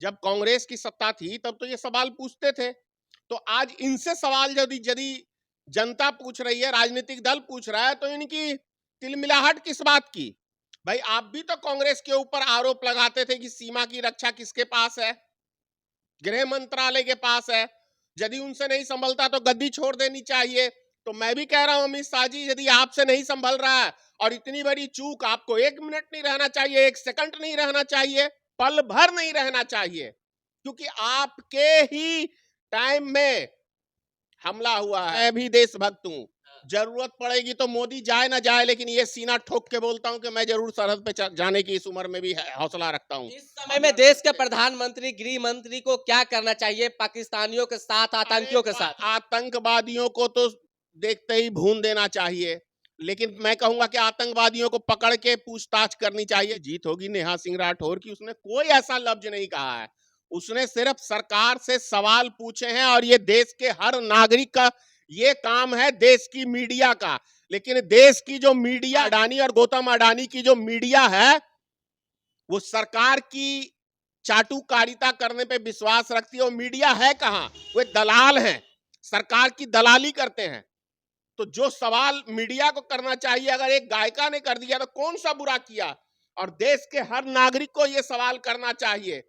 जब कांग्रेस की सत्ता थी तब तो ये सवाल पूछते थे। तो आज इनसे सवाल यदि यदि जनता पूछ रही है, राजनीतिक दल पूछ रहा है, तो इनकी तिलमिलाहट किस बात की? भाई आप भी तो कांग्रेस के ऊपर आरोप लगाते थे कि सीमा की रक्षा किसके पास है? गृह मंत्रालय के पास है। यदि उनसे नहीं संभलता तो गद्दी छोड़ देनी चाहिए। तो मैं भी कह रहा हूं अमित शाह जी, यदि आपसे नहीं संभल रहा है और इतनी बड़ी चूक, आपको 1 मिनट नहीं रहना चाहिए, 1 सेकंड नहीं रहना चाहिए, पल भर नहीं रहना चाहिए, क्योंकि आपके ही टाइम में हमला हुआ है। मैं भी देशभक्त हूं, जरूरत पड़ेगी तो मोदी जाए ना जाए, लेकिन ये सीना ठोक के बोलता हूं कि मैं जरूर सरहद पे जाने की इस उम्र में भी हौसला रखता हूं। इस समय में देश के प्रधानमंत्री, गृह मंत्री को क्या करना चाहिए पाकिस्तानियों के साथ, आतंकियों के साथ? आतंकवादियों को तो देखते ही भून देना चाहिए, लेकिन मैं कहूंगा कि आतंकवादियों को पकड़ के पूछताछ करनी चाहिए। जीत होगी नेहा सिंह राठौर की, उसने कोई ऐसा लफ्ज नहीं कहा है, उसने सिर्फ सरकार से सवाल पूछे हैं, और ये देश के हर नागरिक का ये काम है, देश की मीडिया का। लेकिन देश की जो मीडिया, अडानी और गौतम अडानी की जो मीडिया है, वो सरकार की चाटुकारिता करने पे विश्वास रखती है। और मीडिया है कहां? वो दलाल हैं, सरकार की दलाली करते हैं। तो जो सवाल मीडिया को करना चाहिए, अगर एक गायिका ने कर दिया तो कौन सा बुरा किया? और देश के हर नागरिक को यह सवाल करना चाहिए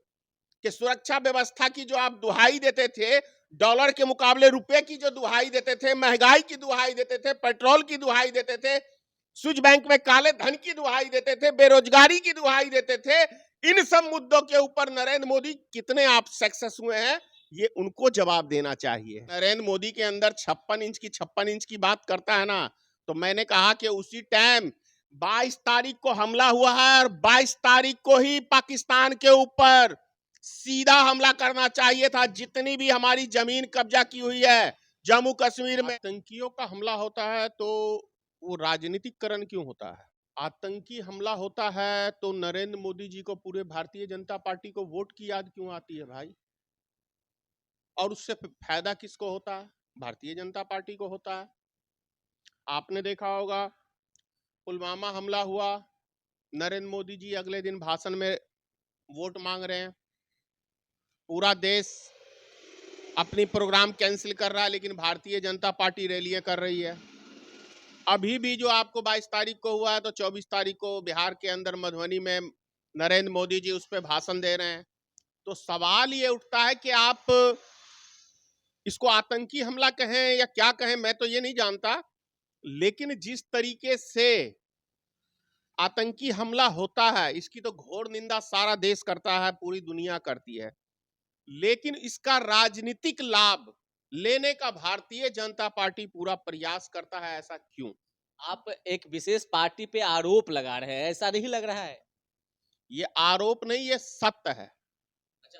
कि सुरक्षा व्यवस्था की जो आप दुहाई देते थे, डॉलर के मुकाबले रुपए की जो दुहाई देते थे, महंगाई की दुहाई देते थे, पेट्रोल की दुहाई देते थे, स्विच बैंक में काले धन की दुहाई देते थे, बेरोजगारी की दुहाई देते थे, इन सब मुद्दों के ऊपर नरेंद्र मोदी कितने आप सक्सेस हुए हैं, ये उनको जवाब देना चाहिए। नरेंद्र मोदी के अंदर 56 इंच की बात करता है ना, तो मैंने कहा कि उसी टाइम 22 तारीख को हमला हुआ है, और 22 तारीख को ही पाकिस्तान के ऊपर सीधा हमला करना चाहिए था। जितनी भी हमारी जमीन कब्जा की हुई है जम्मू कश्मीर में, आतंकियों का हमला होता है तो वो राजनीतिकरण क्यों होता है? आतंकी हमला होता है तो नरेंद्र मोदी जी को, पूरे भारतीय जनता पार्टी को वोट की याद क्यों आती है भाई? और उससे फायदा किसको होता है? भारतीय जनता पार्टी को होता है। आपने देखा होगा पुलवामा हमला हुआ, नरेंद्र मोदी जी अगले दिन भाषण में वोट मांग रहे हैं, पूरा देश अपनी प्रोग्राम कैंसिल कर रहा है, लेकिन भारतीय जनता पार्टी रैलियां कर रही है। अभी भी जो आपको 22 तारीख को हुआ है, तो 24 तारीख को बिहार के अंदर मधुबनी में नरेंद्र मोदी जी उस पर भाषण दे रहे हैं। तो सवाल ये उठता है कि आप इसको आतंकी हमला कहें या क्या कहें, मैं तो ये नहीं जानता, लेकिन जिस तरीके से आतंकी हमला होता है, इसकी तो घोर निंदा सारा देश करता है, पूरी दुनिया करती है। लेकिन इसका राजनीतिक लाभ लेने का भारतीय जनता पार्टी पूरा प्रयास करता है, ऐसा क्यों? आप एक विशेष पार्टी पे आरोप लगा रहे हैं, ऐसा नहीं लग रहा है? ये आरोप नहीं, ये सत्य है,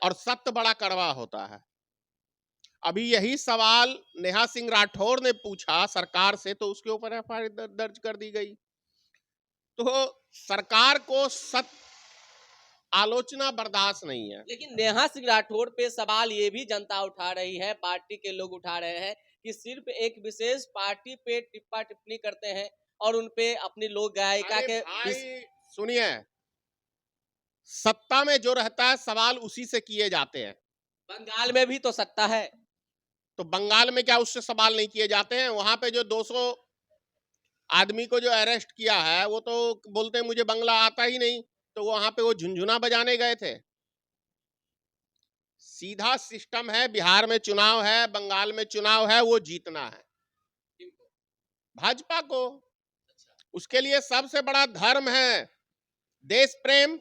और सत्य बड़ा कड़वा होता है। अभी यही सवाल नेहा सिंह राठौर ने पूछा सरकार से, तो उसके ऊपर एफआईआर दर्ज कर दी गई। तो सरकार को सत्य आलोचना बर्दाश्त नहीं है। लेकिन नेहा सिंह राठौर पे सवाल ये भी जनता उठा रही है, पार्टी के लोग उठा रहे हैं कि सिर्फ एक विशेष पार्टी पे टिप्पा टिप्पणी करते हैं और उनपे अपनी लोक गायिका अरे के भाई सुनिए, सत्ता में जो रहता है सवाल उसी से किए जाते हैं। बंगाल में भी तो सत्ता है। तो बंगाल में क्या उससे सवाल नहीं किए जाते हैं? वहां पे जो 200 आदमी को जो अरेस्ट किया है, वो तो बोलते हैं मुझे बंगला आता ही नहीं, तो वहां पे वो झुनझुना बजाने गए थे। सीधा सिस्टम है, बिहार में चुनाव है, बंगाल में चुनाव है, वो जीतना है भाजपा को। उसके लिए सबसे बड़ा धर्म है देश प्रेम।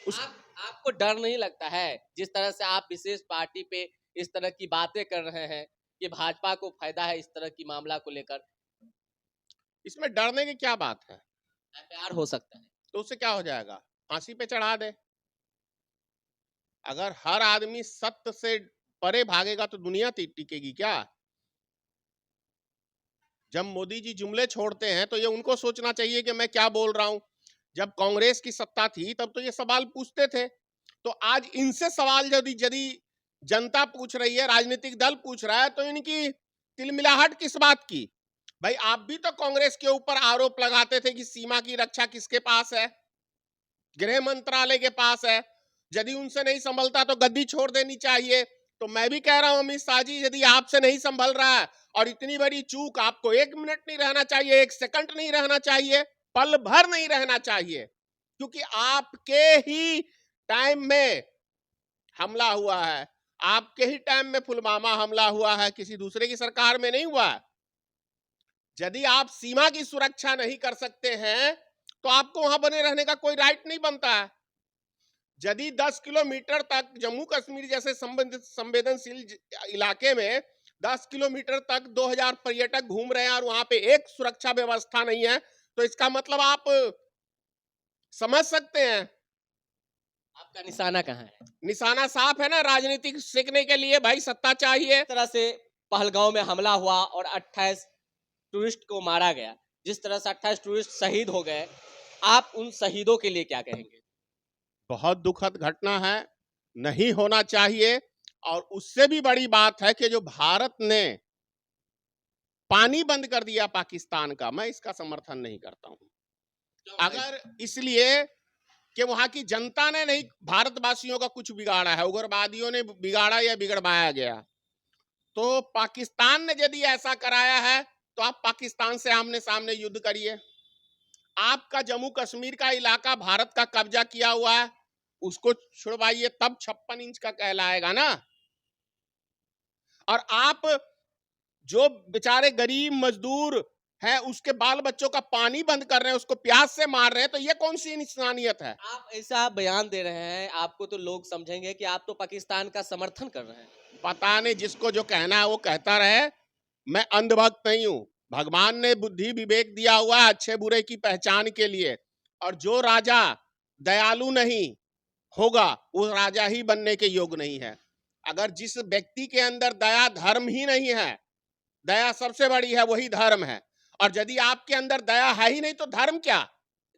आपको डर नहीं लगता है जिस तरह से आप विशेष पार्टी पे इस तरह की बातें कर रहे हैं कि भाजपा को फायदा है इस तरह की मामला को लेकर? इसमें डरने की क्या बात है? एफआईआर हो सकता है तो उससे क्या हो जाएगा? फांसी पे चढ़ा दे। अगर हर आदमी सत्य से परे भागेगा तो दुनिया टिकेगी क्या? जब मोदी जी जुमले छोड़ते हैं तो ये उनको सोचना चाहिए कि मैं क्या बोल रहा हूं। जब कांग्रेस की सत्ता थी तब तो ये सवाल पूछते थे। तो आज इनसे सवाल यदि यदि जनता पूछ रही है, राजनीतिक दल पूछ रहा है, तो इनकी तिलमिलाहट किस बात की? भाई आप भी तो कांग्रेस के ऊपर आरोप लगाते थे कि सीमा की रक्षा किसके पास है? गृह मंत्रालय के पास है। यदि उनसे नहीं संभलता तो गद्दी छोड़ देनी चाहिए। तो मैं भी कह रहा हूं अमित शाह जी, यदि आपसे नहीं संभल रहा है और इतनी बड़ी चूक, आपको 1 मिनट नहीं रहना चाहिए, 1 सेकंड नहीं रहना चाहिए, पल भर नहीं रहना चाहिए, क्योंकि आपके ही टाइम में हमला हुआ है, आपके ही टाइम में पुलवामा हमला हुआ है, किसी दूसरे की सरकार में नहीं हुआ। यदि आप सीमा की सुरक्षा नहीं कर सकते हैं तो आपको वहां बने रहने का कोई राइट नहीं बनता है। यदि 10 किलोमीटर तक जम्मू कश्मीर जैसे संवेदनशील इलाके में 10 किलोमीटर तक 2000 पर्यटक घूम रहे हैं और वहां पे एक सुरक्षा व्यवस्था नहीं है, तो इसका मतलब आप समझ सकते हैं आपका निशाना कहाँ है? निशाना साफ है ना। राजनीतिक सीखने के लिए भाई सत्ता चाहिए। जिस तरह से पहलगांव में हमला हुआ और 28 टूरिस्ट को मारा गया, जिस तरह से 28 टूरिस्ट शहीद हो गए, आप उन शहीदों के लिए क्या कहेंगे? बहुत दुखद घटना है, नहीं होना चाहिए। और उससे भी बड़ी बात है कि जो भारत ने पानी बंद कर दिया पाकिस्तान का, मैं इसका समर्थन नहीं करता हूं। अगर इसलिए कि वहां की जनता ने नहीं भारतवासियों का कुछ बिगाड़ा है, उग्रवादियों ने बिगाड़ा या बिगड़वाया गया, तो पाकिस्तान ने यदि ऐसा कराया है तो आप पाकिस्तान से आमने सामने युद्ध करिए। आपका जम्मू कश्मीर का इलाका भारत का कब्जा किया हुआ है, उसको छुड़वाइए, तब 56 इंच का कहलाएगा ना। और आप जो बेचारे गरीब मजदूर है उसके बाल बच्चों का पानी बंद कर रहे हैं, उसको प्यास से मार रहे हैं, तो ये कौन सी इंसानियत है? आप ऐसा बयान दे रहे हैं, आपको तो लोग समझेंगे कि आप तो पाकिस्तान का समर्थन कर रहे हैं। पता नहीं, जिसको जो कहना है वो कहता रहे। मैं अंधभक्त नहीं हूं। भगवान ने बुद्धि विवेक दिया हुआ है अच्छे बुरे की पहचान के लिए, और जो राजा दयालु नहीं होगा वो राजा ही बनने के योग्य नहीं है। अगर जिस व्यक्ति के अंदर दया धर्म ही नहीं है, दया सबसे बड़ी है, वही धर्म है। और यदि आपके अंदर दया है ही नहीं तो धर्म क्या?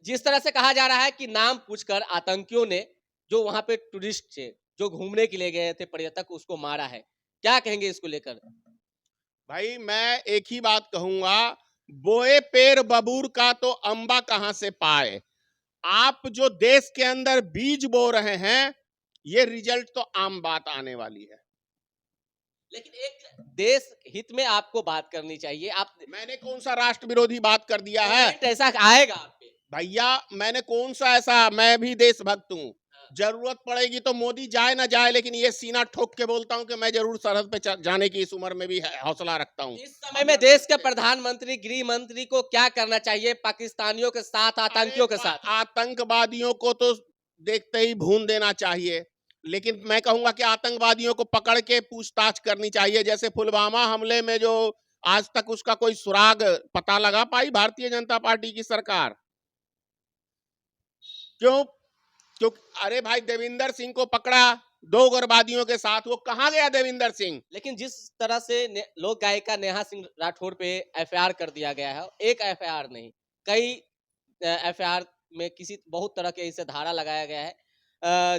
जिस तरह से कहा जा रहा है कि नाम पूछकर आतंकियों ने जो वहां पे टूरिस्ट थे, जो घूमने के लिए गए थे पर्यटक, उसको मारा है, क्या कहेंगे इसको लेकर? भाई मैं एक ही बात कहूंगा, बोए पेड़ बबूर का तो अंबा कहां से पाए। आप जो देश के अंदर बीज बो रहे हैं, ये रिजल्ट तो आम बात आने वाली है। लेकिन एक देश हित में आपको बात करनी चाहिए। आप मैंने कौन सा राष्ट्र विरोधी बात कर दिया है? कमेंट ऐसा आएगा आप पे। भैया मैंने कौन सा ऐसा, मैं भी देशभक्त हूँ। जरूरत पड़ेगी तो मोदी जाए ना जाए, लेकिन ये सीना ठोक के बोलता हूँ कि मैं जरूर सरहद पे जाने की इस उम्र में भी हौसला रखता हूँ। इस समय में देश के प्रधानमंत्री, गृह मंत्री को क्या करना चाहिए पाकिस्तानियों के साथ, आतंकियों के साथ? आतंकवादियों को तो देखते ही भून देना चाहिए, लेकिन मैं कहूंगा कि आतंकवादियों को पकड़ के पूछताछ करनी चाहिए। जैसे पुलवामा हमले में जो आज तक उसका कोई सुराग पता लगा पाई भारतीय जनता पार्टी की सरकार? क्यों? क्यों? अरे भाई देविंदर सिंह को पकड़ा 2 उग्रवादियों के साथ, वो कहां गया देविंदर सिंह? लेकिन जिस तरह से लोक गायिका नेहा सिंह राठौर पे एफआईआर कर दिया गया है, एक एफआईआर नहीं, कई एफआईआर में किसी बहुत तरह के इसे धारा लगाया गया है,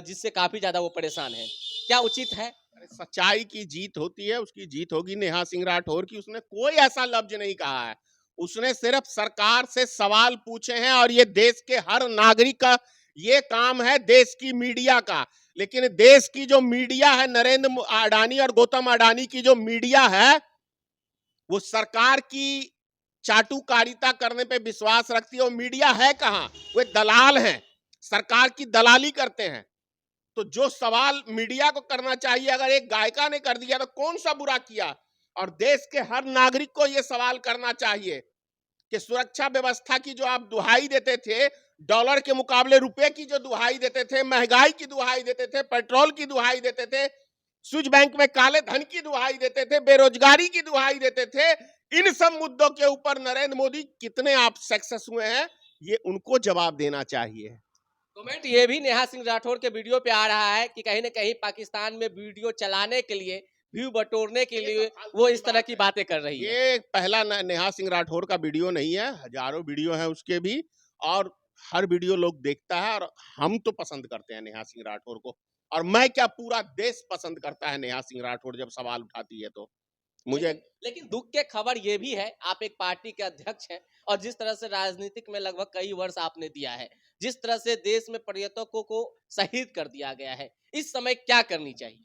जिससे काफी ज्यादा वो परेशान है। क्या उचित है? सच्चाई की जीत होती है, उसकी जीत होगी नेहा सिंह राठौर की। उसने कोई ऐसा लफ्ज नहीं कहा है, उसने सिर्फ सरकार से सवाल पूछे हैं, और ये देश के हर नागरिक का ये काम है, देश की मीडिया का। लेकिन देश की जो मीडिया है, नरेंद्र अडानी और गौतम अडानी की जो मीडिया है, वो सरकार की चाटुकारिता करने पे विश्वास रखती है। वो मीडिया है कहां? वो दलाल हैं, सरकार की दलाली करते हैं। तो जो सवाल मीडिया को करना चाहिए, अगर एक गायिका ने कर दिया तो कौन सा बुरा किया? और देश के हर नागरिक को यह सवाल करना चाहिए कि सुरक्षा व्यवस्था की जो आप दुहाई देते थे, डॉलर के मुकाबले रुपए की जो दुहाई देते थे, महंगाई की दुहाई देते थे, पेट्रोल की दुहाई देते थे, स्विच बैंक में काले धन की दुहाई देते थे, बेरोजगारी की दुहाई देते थे, इन सब मुद्दों के ऊपर नरेंद्र मोदी कितने आप सक्सेस हुए हैं, ये उनको जवाब देना चाहिए। कमेंट ये भी नेहा सिंह राठौर के वीडियो पे आ रहा है कि कहीं ना कहीं पाकिस्तान में वीडियो चलाने के लिए, व्यू बटोरने के लिए वो इस तरह की बातें कर रही है। ये पहला नेहा सिंह राठौर का वीडियो नहीं है, हजारों वीडियो है उसके भी, और हर वीडियो लोग देखता है। और हम तो पसंद करते हैं नेहा सिंह राठौर को, और मैं क्या पूरा देश पसंद करता है नेहा सिंह राठौर जब सवाल उठाती है तो। मुझे लेकिन दुख के खबर ये भी है, आप एक पार्टी के अध्यक्ष हैं और जिस तरह से राजनीतिक में लगभग कई वर्ष आपने दिया है, जिस तरह से देश में पर्यटकों को शहीद कर दिया गया है, इस समय क्या करनी चाहिए?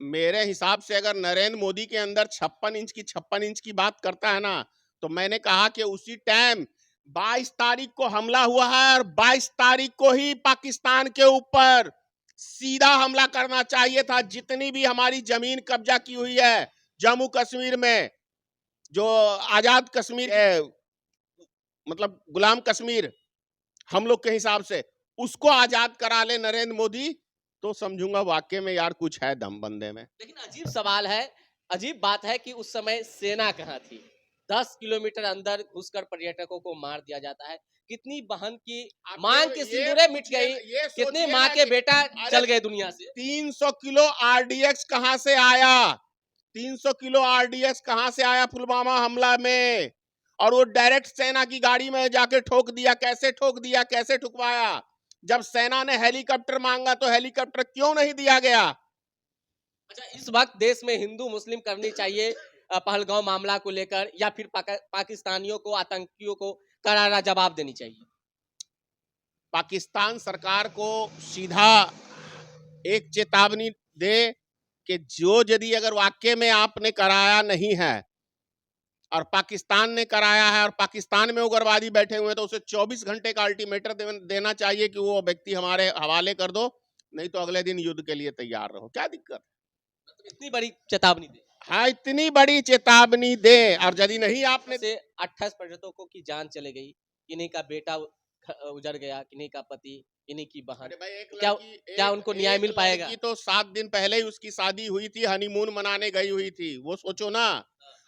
मेरे हिसाब से अगर नरेंद्र मोदी के अंदर 56 इंच की बात करता है ना, तो मैंने कहा कि उसी टाइम 22 तारीख को हमला हुआ है और 22 तारीख को ही पाकिस्तान के ऊपर सीधा हमला करना चाहिए था। जितनी भी हमारी जमीन कब्जा की हुई है जम्मू कश्मीर में, जो आजाद कश्मीर है, मतलब गुलाम कश्मीर हम लोग के हिसाब से, उसको आजाद करा ले नरेंद्र मोदी, तो समझूंगा वाकई में यार कुछ है दम बंदे में। लेकिन अजीब सवाल है, अजीब बात है कि उस समय सेना कहाँ थी? 10 किलोमीटर अंदर घुसकर पर्यटकों को मार दिया जाता है। कितनी बहन की मांग की सिंदूरें मिट गई, कितनी माँ के बेटा चल गए दुनिया से। 300 किलो आरडीएक्स कहां से आया? 300 किलो आरडीएक्स कहां से आया पुलवामा हमला में? और वो डायरेक्ट सेना की गाड़ी में जाके ठोक दिया। कैसे ठोक दिया, कैसे ठुकवाया? जब सेना ने हेलीकॉप्टर मांगा तो हेलीकॉप्टर क्यों नहीं दिया गया? अच्छा, इस वक्त देश में हिंदू मुस्लिम करनी चाहिए पहलगांव मामला को लेकर, या फिर पाकिस्तानियों को, आतंकियों को करारा जवाब देनी चाहिए? पाकिस्तान सरकार को सीधा एक चेतावनी दे कि जो यदि अगर वाकई में आपने कराया नहीं है और पाकिस्तान ने कराया है और पाकिस्तान में उग्रवादी बैठे हुए हैं, तो उसे 24 घंटे का अल्टीमेटम देना चाहिए कि वो व्यक्ति हमारे हवाले कर दो, नहीं तो अगले दिन युद्ध के लिए तैयार रहो। क्या दिक्कत? मतलब इतनी बड़ी चेतावनी दे? हाँ, इतनी बड़ी चेतावनी दे। और यदि नहीं आपने से 28 पर्यटकों की जान चली गई, किन्हीं का बेटा उजड़ गया, किन्हीं का पति, किन्हीं की बहन, अरे भाई, एक क्या लड़की क्या उनको न्याय मिल पाएगा? तो 7 दिन पहले ही उसकी शादी हुई थी, हनीमून मनाने गई हुई थी, वो सोचो ना।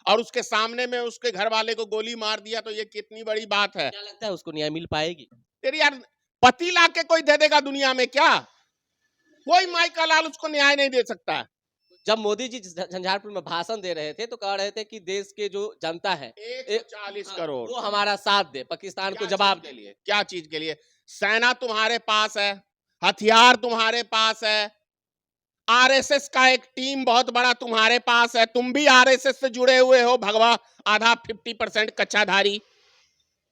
और उसके सामने में उसके घर वाले को गोली मार दिया, तो ये कितनी बड़ी बात है। क्या लगता है उसको न्याय मिल पाएगी? तेरी यार, पति ला के कोई दे देगा दुनिया में क्या? कोई माई का लाल उसको न्याय नहीं दे सकता। जब मोदी जी झंझारपुर में भाषण दे रहे थे तो कह रहे थे कि देश के जो जनता है 140 करोड़ वो हमारा साथ दे, पाकिस्तान को जवाब दे। लिए क्या चीज के लिए? सेना तुम्हारे पास है, हथियार तुम्हारे पास है, आरएसएस का एक टीम बहुत बड़ा तुम्हारे पास है, तुम भी आरएसएस से जुड़े हुए हो, भगवा आधा 50% कच्चाधारी।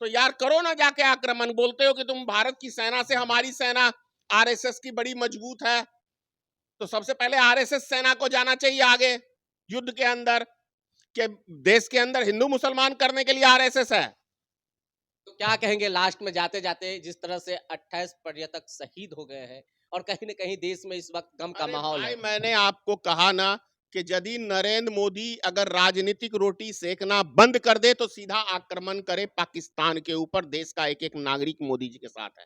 तो यार करो ना जाके आक्रमण। बोलते हो कि तुम भारत की सेना से, हमारी सेना आरएसएस की बड़ी मजबूत है, तो सबसे पहले आरएसएस सेना को जाना चाहिए आगे युद्ध के अंदर, कि देश के अंदर हिंदू मुसलमान करने के लिए आरएसएस है। तो क्या कहेंगे लास्ट में जाते जाते, जिस तरह से 28 पर्यटक शहीद हो गए हैं और कहीं न कहीं देश में इस वक्त गम का माहौल है? मैंने आपको कहा ना कि यदि नरेंद्र मोदी अगर राजनीतिक रोटी सेकना बंद कर दे तो सीधा आक्रमण करे पाकिस्तान के ऊपर। देश का एक एक नागरिक मोदी जी के साथ है।